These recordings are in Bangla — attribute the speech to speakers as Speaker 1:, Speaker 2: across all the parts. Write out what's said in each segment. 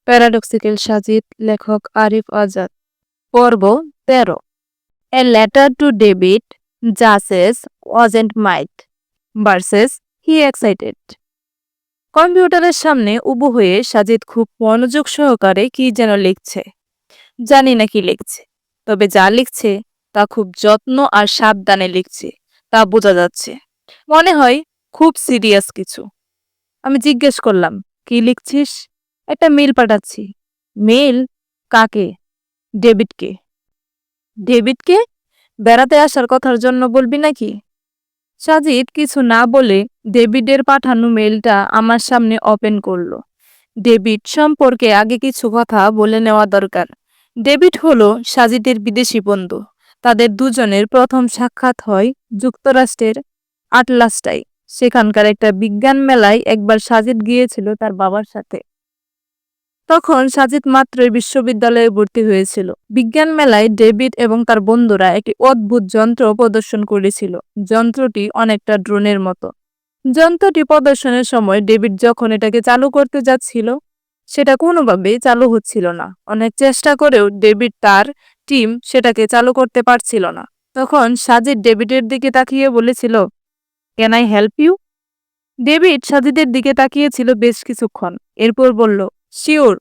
Speaker 1: প্যারাডক্সিক্যাল সাজিদ, লেখক আরিফ আজাদ। পর্ব ১৩। A letter to David Jesus wasn't might verses he excited. কম্পিউটারের সামনে উবু হয়ে সাজিদ খুব মনোযোগ সহকারে কি যেন লিখছে। জানি না কি লিখছে, তবে যা লিখছে তা খুব যত্ন আর সাবধানে লিখছে, তা বোঝা যাচ্ছে। মনে হয় খুব সিরিয়াস কিছু। আমি জিজ্ঞেস করলাম, কি লিখছিস? একটা মেল পাঠাচ্ছি। মেল? কাকে? ডেভিডকে। ডেভিডকে? বেড়াতে আসার কথার জন্য বলবি নাকি? সাজিদ কিছু না বলে ডেভিডের পাঠানো মেলটা আমার সামনে ওপেন করলো। ডেভিড সম্পর্কে আগে কিছু কথা বলে নেওয়া দরকার। ডেভিড হলো সাজিদের বিদেশি বন্ধু। তাদের দুজনের প্রথম সাক্ষাৎ হয় যুক্তরাষ্ট্রের আটলান্টায়। সেখানকার একটা বিজ্ঞান মেলায় একবার সাজিদ গিয়েছিল তার বাবার সাথে। তখন সাজিদ মাত্রই বিশ্ববিদ্যালয়ে ভর্তি হয়েছিল। বিজ্ঞান মেলায় ডেভিড এবং তার বন্ধুরা একটি অদ্ভুত যন্ত্র প্রদর্শন করেছিল। যন্ত্রটি অনেকটা ড্রোনের মতো। যন্ত্রটি প্রদর্শনের সময় ডেভিড যখন এটাকে চালু করতে যাচ্ছিল, সেটা কোনোভাবেই চালু হচ্ছিল না। অনেক চেষ্টা করেও ডেভিড তার টিম সেটাকে চালু করতে পারছিল না। তখন সাজিদ ডেভিডের দিকে তাকিয়ে বলেছিল, can I help you? David সাজিদের দিকে তাকিয়েছিল বেশ কিছুক্ষণ, এরপর বলল, শিওর।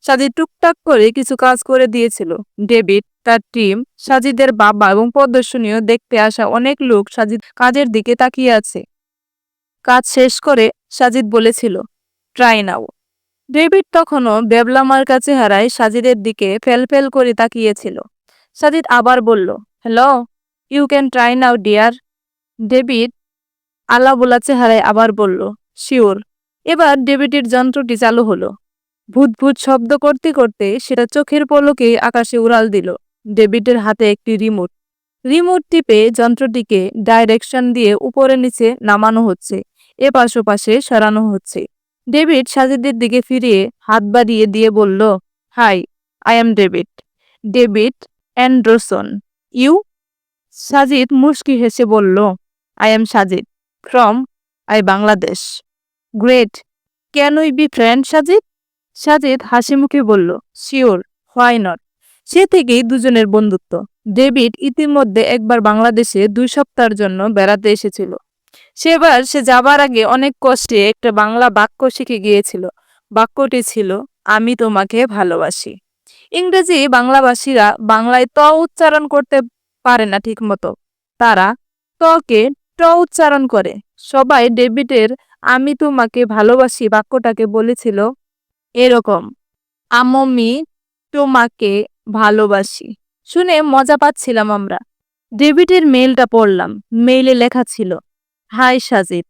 Speaker 1: সাজিদ টুকটাক করে কিছু কাজ করে দিয়েছিল। ডেভিড, তার টিম, সাজিদের বাবা এবং প্রদর্শনীয় দেখতে আসা অনেক লোক সাজিদ কাজের দিকে তাকিয়ে আছে। কাজ শেষ করে সাজিদ বলেছিল, ট্রাই নাও। ডেভিড তখনও বেবলামার কাছে হারায় সাজিদের দিকে ফেল করে তাকিয়েছিল। সাজিদ আবার বলল, hello, you can try now dear. David আলা বোলা চেহারায় আবার বলল, শিওর। এবার ডেভিডের যন্ত্রটি চালু হলো। ভূত ভূত শব্দ করতে করতে সেটা চোখের পলকে আকাশে উড়াল দিল। ডেভিডের হাতে একটি রিমোট। রিমোট টিপে যন্ত্রটিকে ডাইরেকশন দিয়ে উপরে নিচে নামানো হচ্ছে, এপাশ ওপাশে সরানো হচ্ছে। ডেভিড সাজিদের দিকে ফিরিয়ে হাত বাড়িয়ে দিয়ে বলল, hi, I am David. David Anderson. You? Sajid মুচকি হেসে বলল, I am Sajid from Bangladesh. Great, can we be friend Sajid? Sajid হাসি মুখে বলল, শিওর, হোয়াই নট। সে থেকেই দুজনের বন্ধুত্ব। ডেভিড ইতিমধ্যে একবার বাংলাদেশে 2 সপ্তাহের জন্য বেড়াতে এসেছিল। সেবার সে যাবার আগে অনেক কষ্টে একটা বাংলা বাক্য শিখে গিয়েছিল। বাক্যটি ছিল, আমি তোমাকে ভালোবাসি। ইংরেজি বাংলাভাষীরা বাংলায় ত উচ্চারণ করতে পারে না ঠিক মতো। তারা তকে ট উচ্চারণ করে। সবাই ডেভিডের আমি তোমাকে ভালোবাসি বাক্যটাকে বলেছিল এরকম, আমি তোমাকে ভালোবাসি। শুনে মজা পাচ্ছিলাম আমরা। ডেভিডের মেইলটা পড়লাম। মেইলে লেখা ছিল, hi Sajid,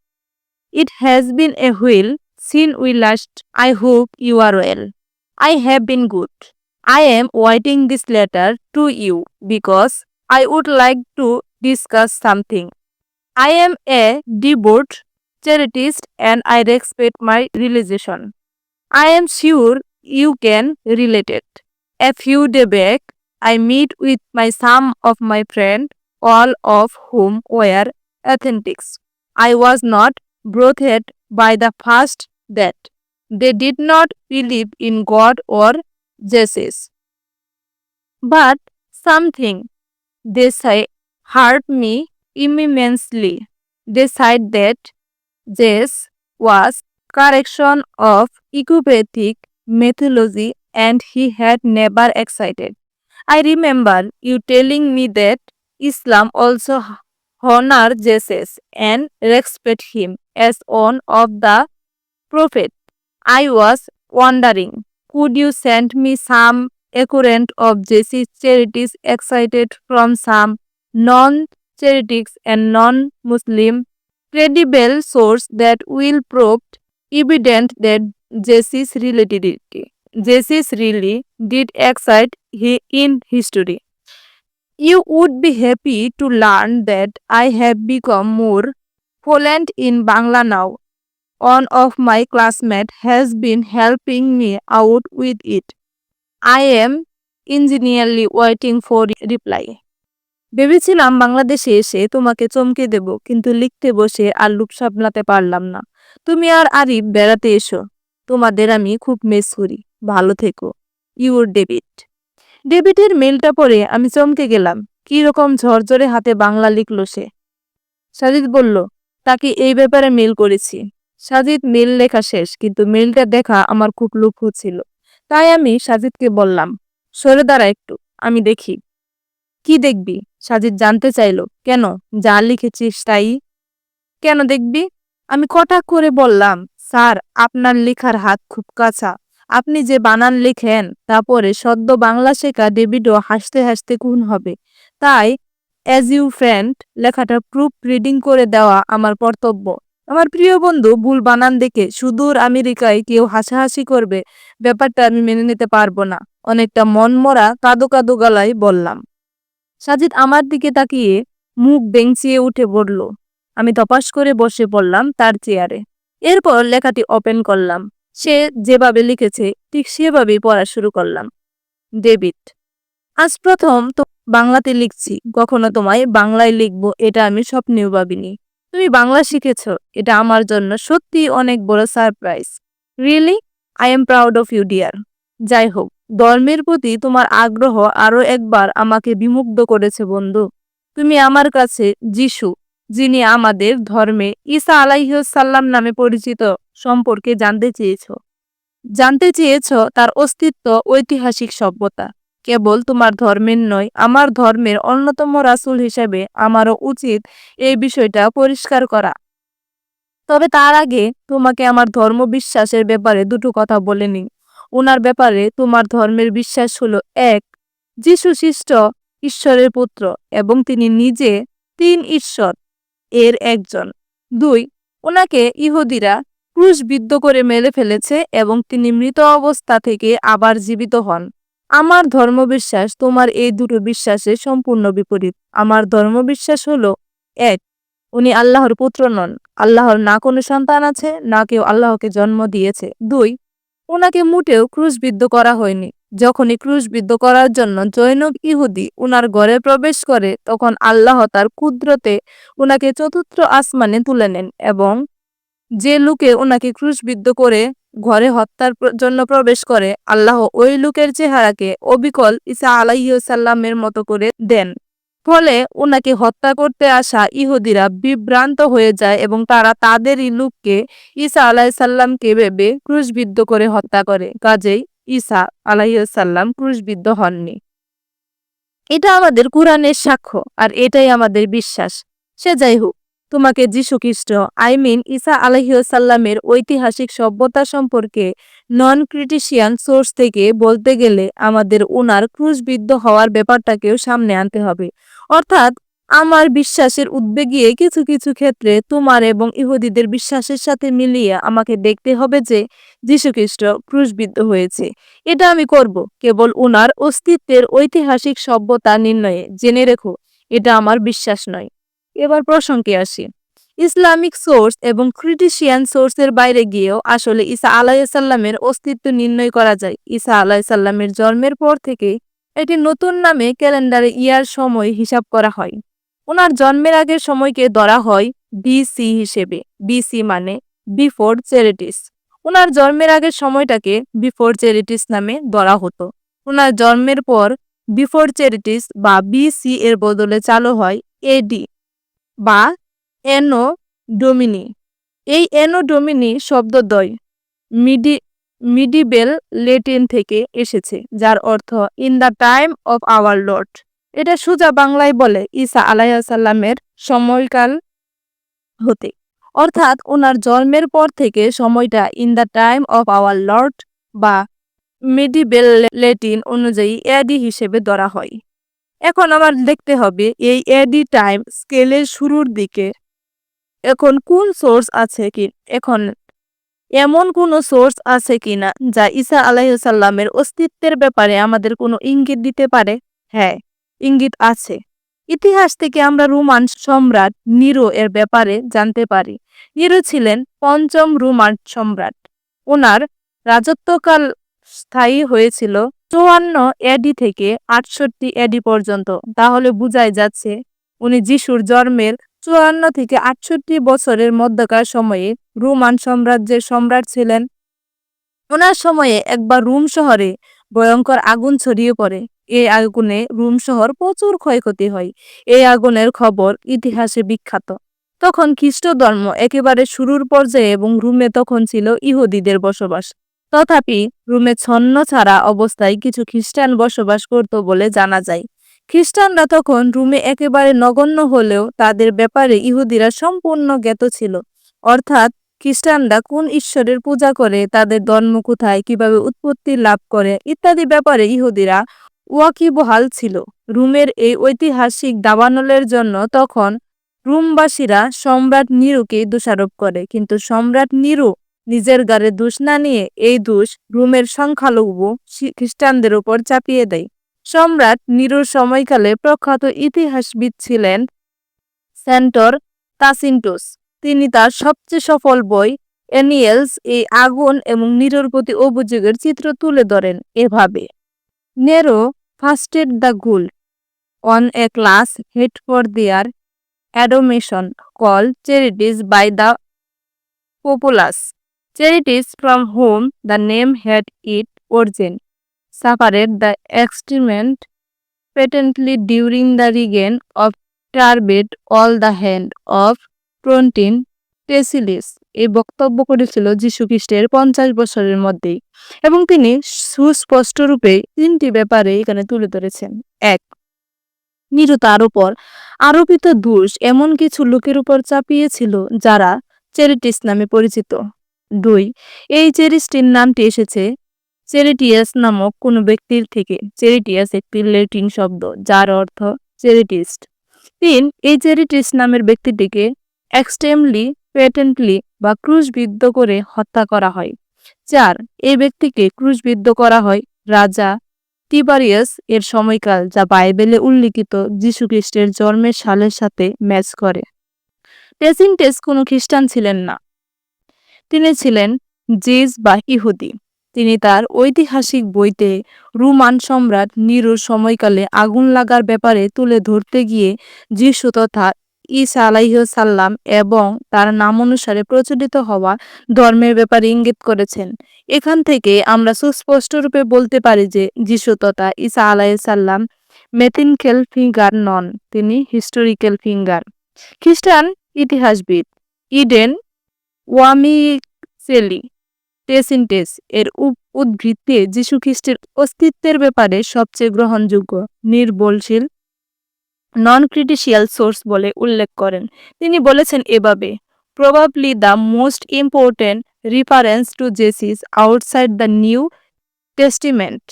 Speaker 1: it has been a while since we last, I hope you are well. I have been good. I am writing this letter to you because I would like to discuss something. I am a devout charitist and I respect my religion. I am sure you can relate it. A few days back, I met with some of my friends, all of whom were atheists. I was not bothered by the fact that they did not believe in God or Jesus. But something they say hurt me immensely. They said that Jesus was correction of ecumenic mythology and he had never accepted. I remember you telling me that Islam also honors Jesus and respect him as one of the prophets. I was wondering, could you send me some account of Jesse's charities excited from some non-charities and non-Muslim credible source that will prove evident that Jesus really did excite in history. You would be happy to learn that I have become more fluent in Bangla now. One of my classmates has been helping me out with it. I am ingenuinely waiting for reply. ভেবেছিলাম বাংলাদেশে এসে তোমাকে চমকে দেব, কিন্তু লিখতে বসে আর লুপ সামলাতে পারলাম না। তুমি আর আরিফ বেড়াতে এসো, তোমাদের আমি খুব মিস করি। ভালো থেকো। Your David. ডেভিডের মেলটা পড়ে আমি চমকে গেলাম। কি রকম ঝরঝরে হাতে বাংলা লিখল সে। সাজিদ বলল, তাকে এই ব্যাপারে মেল করেছি। সাজিদ মেল লেখা শেষ, কিন্তু মেলটা দেখা আমার খুব লোভ হচ্ছিল। তাই আমি সাজিদকে বললাম, সরে দাঁড়া একটু, আমি দেখি। কি দেখবি? সাজিদ জানতে চাইল। কেন, যা লিখেছিস তাই। কেন দেখবি? আমি কটাক্ষ করে বললাম, স্যার, আপনার লেখার হাত খুব কাঁচা। আপনি যে বানান লেখেন তা পরে সদ্য বাংলা শেখা ডেভিডও হাসতে হাসতে খুন হবে। তাই অ্যাজ ইউ ফ্রেন্ড লেখাটা প্রুফ রিডিং করে দেওয়া আমার কর্তব্য। আমার প্রিয় বন্ধু ভুল বানান দেখে সুদূর আমেরিকায় কেউ হাসাহাসি করবে, ব্যাপারটা আমি মেনে নিতে পারবো না। অনেকটা মনমরা কাঁদো কাঁদো গলায় বললাম। সাজিদ আমার দিকে তাকিয়ে মুখ বেঞ্চিয়ে উঠে পড়ল। আমি তপাস করে বসে পড়লাম তার চেয়ারে। এরপর লেখাটি ওপেন করলাম। সে যেভাবে লিখেছে ঠিক সেভাবেই পড়া শুরু করলাম। ডেভিড, আজ প্রথম তো বাংলাতে লিখছি। কখনো তোমায় বাংলায় লিখবো এটা আমি স্বপ্নেও ভাবিনি। তুমি বাংলা শিখেছ, এটা আমার জন্য সত্যি অনেক বড় surprise. Really, I am proud of you dear. যাই হোক, ধর্মের প্রতি তোমার আগ্রহ আরো একবার আমাকে বিমুগ্ধ করেছে বন্ধু। তুমি আমার কাছে যিশু, যিনি আমাদের ধর্মে ঈসা আলাইহিসসালাম নামে পরিচিত, সম্পর্কে জানতে চেয়েছ তার অস্তিত্ব, ঐতিহাসিক সভ্যতা। কেবল তোমার ধর্মের নয়, আমার ধর্মের অন্যতম রাসূল হিসেবে আমারও উচিত এই বিষয়টা পরিষ্কার করা। তবে তার আগে তোমাকে আমার ধর্ম বিশ্বাসের ব্যাপারে দুটো কথা বলে নিই। ওনার ব্যাপারে তোমার ধর্মের বিশ্বাস হলো, এক, যিশু খ্রিস্ট ঈশ্বরের পুত্র এবং তিনি নিজে তিন ঈশ্বর এর একজন। দুই, ওনাকে ইহুদিরা ক্রুশবিদ্ধ করে মেরে ফেলেছে এবং তিনি মৃত অবস্থা থেকে আবার জীবিত হন। আমার ধর্মবিশ্বাস তোমার এই দুটো বিশ্বাসের সম্পূর্ণ বিপরীত। আমার ধর্মবিশ্বাস হলো, এক, উনি আল্লাহর পুত্র নন। আল্লাহর না কোনো সন্তান আছে, না কেউ আল্লাহকে জন্ম দিয়েছে। দুই, ওনাকে মোটেও ক্রুশবিদ্ধ করা হয়নি। যখনই ক্রুশবিদ্ধ করার জন্য জৈনব ইহুদি উনার ঘরে প্রবেশ করে, তখন আল্লাহ তার কুদরতে উনাকে চতুর্থ আসমানে তুলে নেন এবং যে লোকে ওনাকে ক্রুশবিদ্ধ করে ঘরে হত্যার জন্য প্রবেশ করে, আল্লাহ ওই লোকের চেহারাকে অবিকল ঈসা আলাইহিসসালামের মতো করে দেন। ফলে ওনাকে হত্যা করতে আসা ইহুদিরা বিভ্রান্ত হয়ে যায় এবং তারা তাদেরই লোককে ঈসা আলাইহিসসালামকে ভেবে ক্রুশবিদ্ধ করে হত্যা করে। কাজেই ঈসা আলাইহিসসালাম ক্রুশবিদ্ধ হননি। এটা আমাদের কুরআনের সাক্ষ্য, আর এটাই আমাদের বিশ্বাস। সে যাই হোক, তোমাকে যিশু খ্রিস্ট ঈসা আলাইহিসসালামের ঐতিহাসিক সভ্যতা সম্পর্কে নন ক্রিটিশিয়ান সোর্স থেকে বলতে গেলে আমাদের ওনার ক্রুশবিদ্ধ হওয়ার ব্যাপারটাকেও সামনে আনতে হবে। অর্থাৎ আমার বিশ্বাসের উদ্বেগে কিছু কিছু ক্ষেত্রে তোমার এবং ইহুদিদের বিশ্বাসের সাথে মিলিয়ে আমাকে দেখতে হবে যে যিশু খ্রিস্ট ক্রুশবিদ্ধ হয়েছে। এটা আমি করব কেবল ওনার অস্তিত্বের ঐতিহাসিক সভ্যতা নির্ণয়ে। জেনে রেখো, এটা আমার বিশ্বাস নয়। এবার প্রসঙ্গে আসি। ইসলামিক সোর্স এবং ক্রিটিশিয়ান সোর্সের বাইরে গিয়েও আসলে ঈসা আলাইহিসসালামের অস্তিত্ব নির্ণয় করা যায়। ঈসা আলাইহিসসালামের জন্মের পর থেকে একটি নতুন নামে ক্যালেন্ডারে ইয়ার সময় হিসাব করা হয়। ওনার জন্মের আগের সময়কে ধরা হয় বিসি হিসেবে। বিসি মানে বিফোর চ্যারিটিস। ওনার জন্মের আগের সময়টাকে বিফোর চ্যারিটিস নামে ধরা হতো। ওনার জন্মের পর বিফোর চ্যারিটিস বা বিসি এর বদলে চালু হয় এডি বা এনো ডোমিনি। এই এনো ডোমিনি শব্দদ্বয় মিডিভেল ল্যাটিন থেকে এসেছে, যার অর্থ in the time of our Lord. এটা সোজা বাংলায় বলে ঈসা আলাইহিসসালামের সময়কাল হতে। অর্থাৎ ওনার জন্মের পর থেকে সময়টা in the time of our Lord বা মিডিভেল ল্যাটিন অনুযায়ী এডি হিসেবে ধরা হয়। এখন আমার দেখতে হবে এই এডি টাইম স্কেলের শুরুর দিকে এখন এমন কোন সোর্স আছে কিনা যা ঈসা আলাইহিসসালামের অস্তিত্বের ব্যাপারে আমাদের কোনো ইঙ্গিত দিতে পারে? হ্যাঁ, ইঙ্গিত আছে। ইতিহাস থেকে আমরা রোমান সম্রাট নিরো এর ব্যাপারে জানতে পারি। নিরো ছিলেন পঞ্চম রোমান সম্রাট। ওনার রাজত্বকাল স্থায়ী হয়েছিল 54 এডি থেকে 68 এডি পর্যন্ত। তাহলে বোঝাই যাচ্ছে উনি যিশুর জন্মের 54 থেকে 68 বছরের মধ্যকার সময়ে রোমান সাম্রাজ্যের সম্রাট ছিলেন। ওনার সময়ে একবার রোম শহরে ভয়ঙ্কর আগুন ছড়িয়ে পড়ে। এই আগুনে রোম শহর প্রচুর ক্ষয়ক্ষতি হয়। এই আগুনের খবর ইতিহাসে বিখ্যাত। তখন খ্রিস্ট ধর্ম একেবারে শুরুর পর্যায়ে এবং রোমে তখন ছিল ইহুদিদের বসবাস। তথাপি রোমে ছন্ন ছাড়া অবস্থায় কিছু খ্রিস্টান বসবাস করত বলে জানা যায়। খ্রিস্টানরা তখন রোমে একেবারে নগণ্য হলেও তাদের ব্যাপারে ইহুদিরা সম্পূর্ণ জ্ঞাত ছিল। অর্থাৎ খ্রিস্টানরা কোন ঈশ্বরের পূজা করে, তাদের ধর্ম কোথায়, কিভাবে উৎপত্তি লাভ করে ইত্যাদি ব্যাপারে ইহুদিরা ওয়াকিবহাল ছিল। রোমের এই ঐতিহাসিক দাবানলের জন্য তখন রোমবাসীরা সম্রাট নিরোকে দোষারোপ করে, কিন্তু সম্রাট নিরো নিজের গাড়ে দোষ না নিয়ে এই দোষ রোমের সংখ্যালঘু খ্রিস্টানদের উপর চাপিয়ে দেয়। সম্রাট নিরোর সময়কালে প্রখ্যাত ইতিহাসবিদ ছিলেন সেন্টর তাসিন্টুস। তিনি তার সবচেয়ে সফল বই এনিয়েলস এই আগুন এবং নিরোর প্রতি অভিযোগের চিত্র তুলে ধরেন এভাবে: Nero fastened the guilt on a class hated for their abominations called Christians by the populace. Christus from whom the name had its origin suffered the experiment patently during the reign of Turbid all the hand of Pontin টেসিলিস। এই বক্তব্য করেছিল যীশু খ্রিস্টের 50 বছরের মধ্যেই, এবং তিনি সুস্পষ্ট রূপে 3টি ব্যাপারে এখানে তুলে ধরেছেন। 1. নিরো তার উপর আরোপিত দোষ এমন কিছু লোকের উপর চাপিয়েছিল যারা চ্যারিটিস নামে পরিচিত। 2. এই চ্যারিটির নামটি এসেছে চেরিটিয়াস নামক কোনো ব্যক্তির থেকে। চেরিটিয়াস একটি ল্যাটিন শব্দ যার অর্থ চ্যারিটিস্ট। 3. এই চ্যারিটিস নামের ব্যক্তিটিকে এক্সট্রিমলি পেটেন্টলি বা ক্রুশবিদ্ধ করে হত্যা করা হয়। 4. এই ব্যক্তিকে ক্রুশবিদ্ধ করা হয় রাজা টিবারিয়াস এর সময়কাল, যা বাইবেলে উল্লিখিত যীশু খ্রিস্টের জন্মের সালের সাথে ম্যাচ করে। টেসিনটেস কোনো খ্রিস্টান ছিলেন না, তিনি ছিলেন জিজ বা ইহুদি। তিনি তার ঐতিহাসিক বইতে রোমান সম্রাট নিরোর সময়কালে আগুন লাগার ব্যাপারে তুলে ধরতে গিয়ে যীশু তথা ঈসা আলাইহিসসালাম এবং তার নাম অনুসারে প্রচলিত হওয়া ধর্মের ব্যাপারে ইঙ্গিত করেছেন। এখান থেকে আমরা সুস্পষ্টরূপে বলতে পারি যে যীশু তথা ঈসা আলাইহিসসালাম ম্যাথিনিক্যাল ফিগার নন, তিনি হিস্টোরিক্যাল ফিগার। খ্রিস্টান ইতিহাসবিদ ইডেন ওয়ামিসেলি টেসিনটেস এর উদ্ধৃতি যীশু খ্রিস্টের অস্তিত্বের ব্যাপারে সবচেয়ে গ্রহণযোগ্য নির্ভরশীল নন ক্রিটিশিয়াল সোর্স বলে উল্লেখ করেন। তিনি বলেছেন এভাবে: probably the most important reference to Jesus outside the New Testament.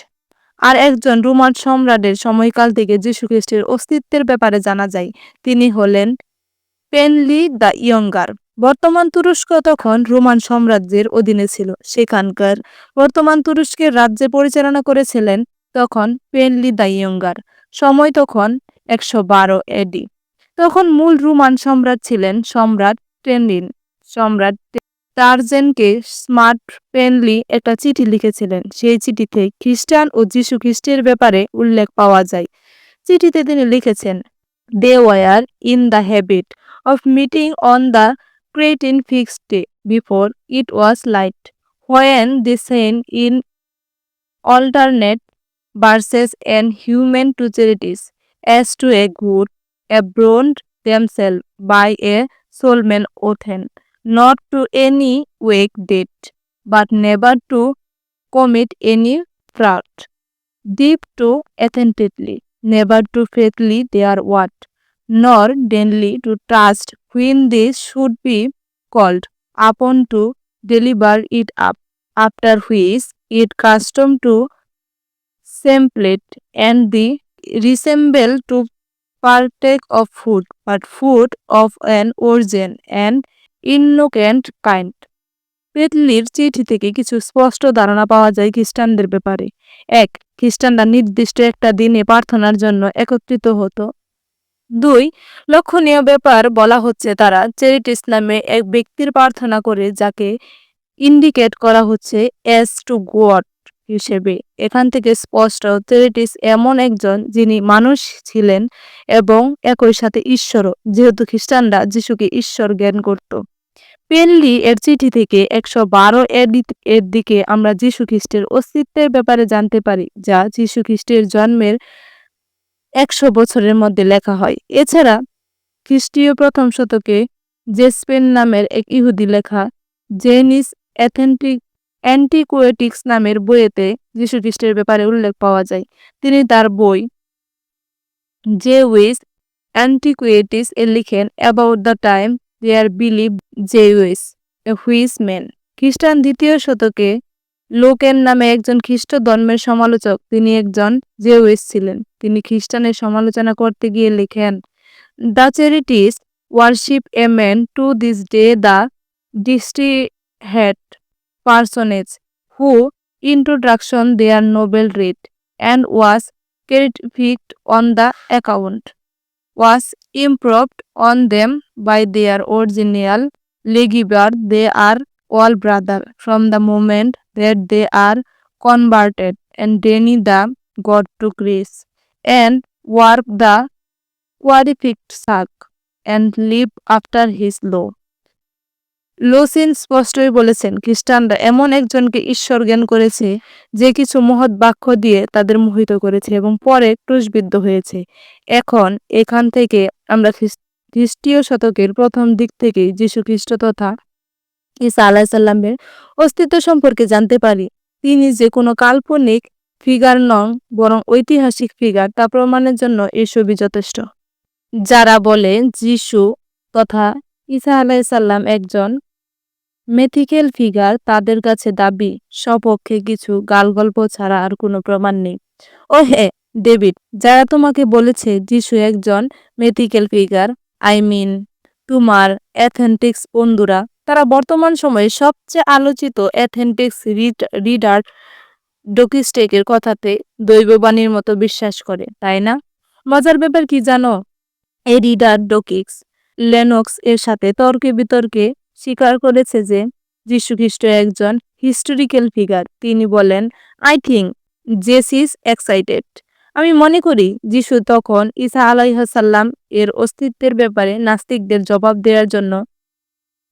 Speaker 1: আর একজন রোমান সম্রাটের সময়কাল থেকে যীশু খ্রিস্টের অস্তিত্বের ব্যাপারে জানা যায়, তিনি হলেন পেনলি দ্য ইয়ঙ্গার। বর্তমান তুরস্ক তখন রোমান সাম্রাজ্যের অধীনে ছিল। সেখানকার বর্তমান তুরস্কের রাজ্যে পরিচালনা করেছিলেন তখন পেনলি দ্য ইয়ঙ্গার। সময় তখন 112 এডি। তখন মূল রোমান সম্রাট ছিলেন সম্রাট টেনলিন। সম্রাট টার্জেনকে স্মার্ট পেনলি একটা চিঠি লিখেছিলেন। সেই চিঠিতে খ্রিস্টান ও যীশু খ্রিস্টের ব্যাপারে উল্লেখ পাওয়া যায়। চিঠিতে তিনি লিখেছেন, they were in the habit of meeting on the Cretan fixed day before it was light, when they sent in alternate verses and human to charities, as to a good, abroad themselves by a solemn oath, not to any weak deed, but never to commit any fraud, deep to attentively, never to faithfully their word, nor daily to trust when they should be called upon to deliver it up, after which it custom to semblate and the resemble to partake of food, but food of an origin and innocent kind. পেতলির চিঠি থেকে কিছু স্পষ্ট ধারণা পাওয়া যায় খ্রিস্টানদের ব্যাপারে। 1. খ্রিস্টানরা নির্দিষ্ট একটা দিনে প্রার্থনার জন্য একত্রিত হতো। 2. লক্ষণীয় ব্যাপার বলা হচ্ছে তারা চ্যারিটিস নামে এক ব্যক্তির প্রার্থনা করে, যাকে ইন্ডিকেট করা হচ্ছে এস টু গড হিসেবে। এখান থেকে স্পষ্ট চ্যারিটিস এমন একজন যিনি মানুষ ছিলেন এবং একই সাথে ঈশ্বরও, যেহেতু খ্রিস্টানরা যিশুকে ঈশ্বর জ্ঞান করত। পেনলি এর চিঠি থেকে 112 এর দিকে আমরা যীশু খ্রিস্টের অস্তিত্বের ব্যাপারে জানতে পারি, যা যীশু খ্রিস্টের জন্মের 100 বছরের মধ্যে লেখা হয়। এছাড়া খ্রিস্টীয় প্রথম শতকে জেসপেন নামের এক ইহুদি লেখা জেনিস অ্যান্টিকুয়েটিক্স নামের বইয়েতে যীশু খ্রিস্টের ব্যাপারে উল্লেখ পাওয়া যায়। তিনি তার বই জেউইস অ্যান্টিকুয়েটিস এ লিখেন, অ্যাবাউট দ্য টাইম দেয়ার বিলিভ জেউইস এ হুইস ম্যান। খ্রিস্টান 2য় শতকে লোকেন নামে একজন খ্রিস্ট ধর্মের সমালোচক, তিনি একজন জেউইস ছিলেন। তিনি খ্রিস্টানের সমালোচনা করতে গিয়ে লিখেন, the Christians worship a man to this day the ডিস্টিহেড personage who introduction their noble read and was certified on the account was improved on them by their original legiber. They are all brother from the moment that they are converted and deny the God to grace and work the qualified sack and live after his law. লোসিন স্পষ্টই বলেছেন, খ্রিস্টানরা এমন একজনকে ঈশ্বর জ্ঞান করেছে যে কিছু মহৎ বাক্য দিয়ে তাদের মোহিত করেছে এবং পরে ক্রুশবিদ্ধ হয়েছে। এখান থেকে আমরা খ্রিস্টীয় শতকের প্রথম দিক থেকেই যীশু খ্রিস্ট তথা ঈসা আলাইসাল্লামের অস্তিত্ব সম্পর্কে জানতে পারি। তিনি যে কোনো কাল্পনিক ফিগার নন, বরং ঐতিহাসিক ফিগার, তা প্রমাণের জন্য এই ছবি যথেষ্ট। যারা বলে যীশু তথা ঈসা আলাইসাল্লাম একজন মেথিক্যাল ফিগার, তাদের কাছে দাবি সপক্ষে কিছু গালগল্প ছাড়া আর কোনো প্রমাণ নেই। ও হ্যাঁ ডেভিড, যারা তোমাকে বলেছে যীশু একজন মেথিক্যাল ফিগার, তোমার অ্যাথেন্টিক্স বন্ধুরা, তারা বর্তমান সময়ে সবচেয়ে আলোচিত অ্যাথেন্টিক্স রিডার ডকিস্টেকের কথাতে দৈববাণীর মতো বিশ্বাস করে, তাই না? মজার ব্যাপার কি জানো? এই রিডার ডকিক্স লেনক্স এর সাথে তর্কে বিতর্কে স্বীকার করেছে যে যীশু খ্রিস্ট একজন হিস্টোরিক্যাল ফিগার। তিনি বলেন, আই থিঙ্ক জেসিস এক্সাইটেড। আমি মনে করি যীশু তখন ঈসা আলাইহাসাল্লাম এর অস্তিত্বের ব্যাপারে নাস্তিকদের জবাব দেওয়ার জন্য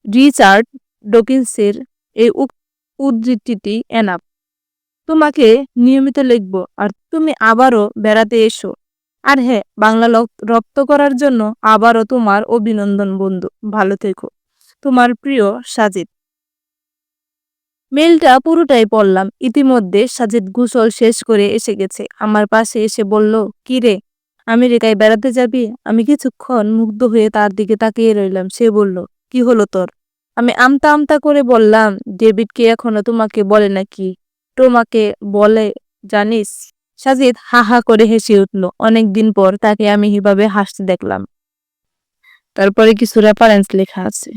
Speaker 1: রিচার্ড ডকিন্সের এই উদ্ধৃতিটি এনাফ। তোমাকে নিয়মিত লিখব আর তুমি আবারও বেড়াতে এসো। আর হ্যাঁ, বাংলা রপ্ত করার জন্য আবারও তোমার অভিনন্দন বন্ধু। ভালো থেকো। তোমার প্রিয় সাজিদ। মেলটা পুরোটাই পড়লাম। ইতিমধ্যে সাজিদ গোসল শেষ করে এসে গেছে। আমার পাশে এসে বলল, কি রে, আমেরিকায় বেড়াতে যাবি? আমি কিছুক্ষণ মুগ্ধ হয়ে তার দিকে তাকিয়ে রইলাম। সে বলল, কি হলো তোর? আমি আমতা আমতা করে বললাম, ডেভিডকে এখনো তোমাকে বলে নাকি? তোমাকে বলে জানিস? সাজিদ হা হা করে হেসে উঠল। অনেকদিন পর তাকে আমি এভাবে হাসতে দেখলাম। তারপরে কিছু রেফারেন্স লেখা আছে।